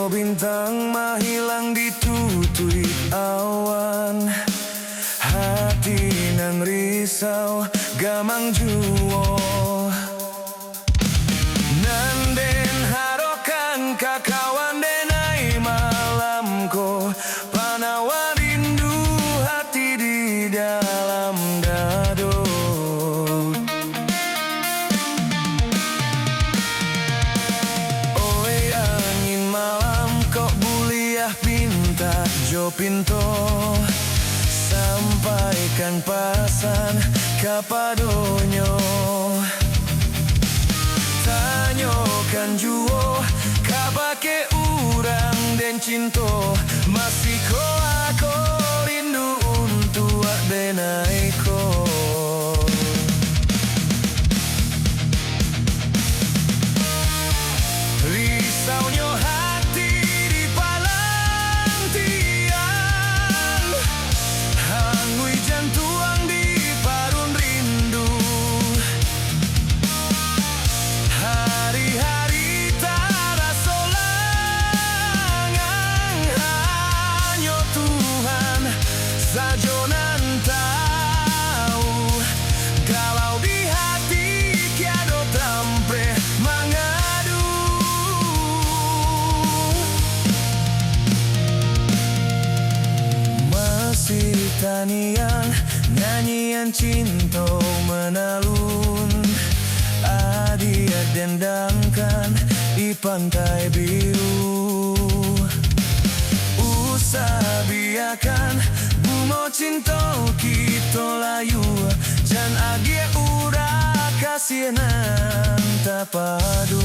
Jo bintang mah hilang ditutui awan. Hati nang risau gamang juo. Nanden harokan kakawan denai malam ko. Panawa rindu hati di dalam dado. Oi angin malam kok buliah pinta jo pinto. Sampaikan pasan kapadonyo. Tanyokan juo kabake urang den cinto. Masih ko aku rindu untuk denaiko. Risaunya hati di palantian. Hangui jantuang di parun rindu. Hari-hari tara solangan. Hanya Tuhan saja nan tahu. Galau di hati kiado tampe mangadu. Masih tanian nyanyian cinta menalun. Adia dendangkan di pantai biru. Usah biarkan bunga cinta kita layu. Jan agie ura kasihanan tak padu.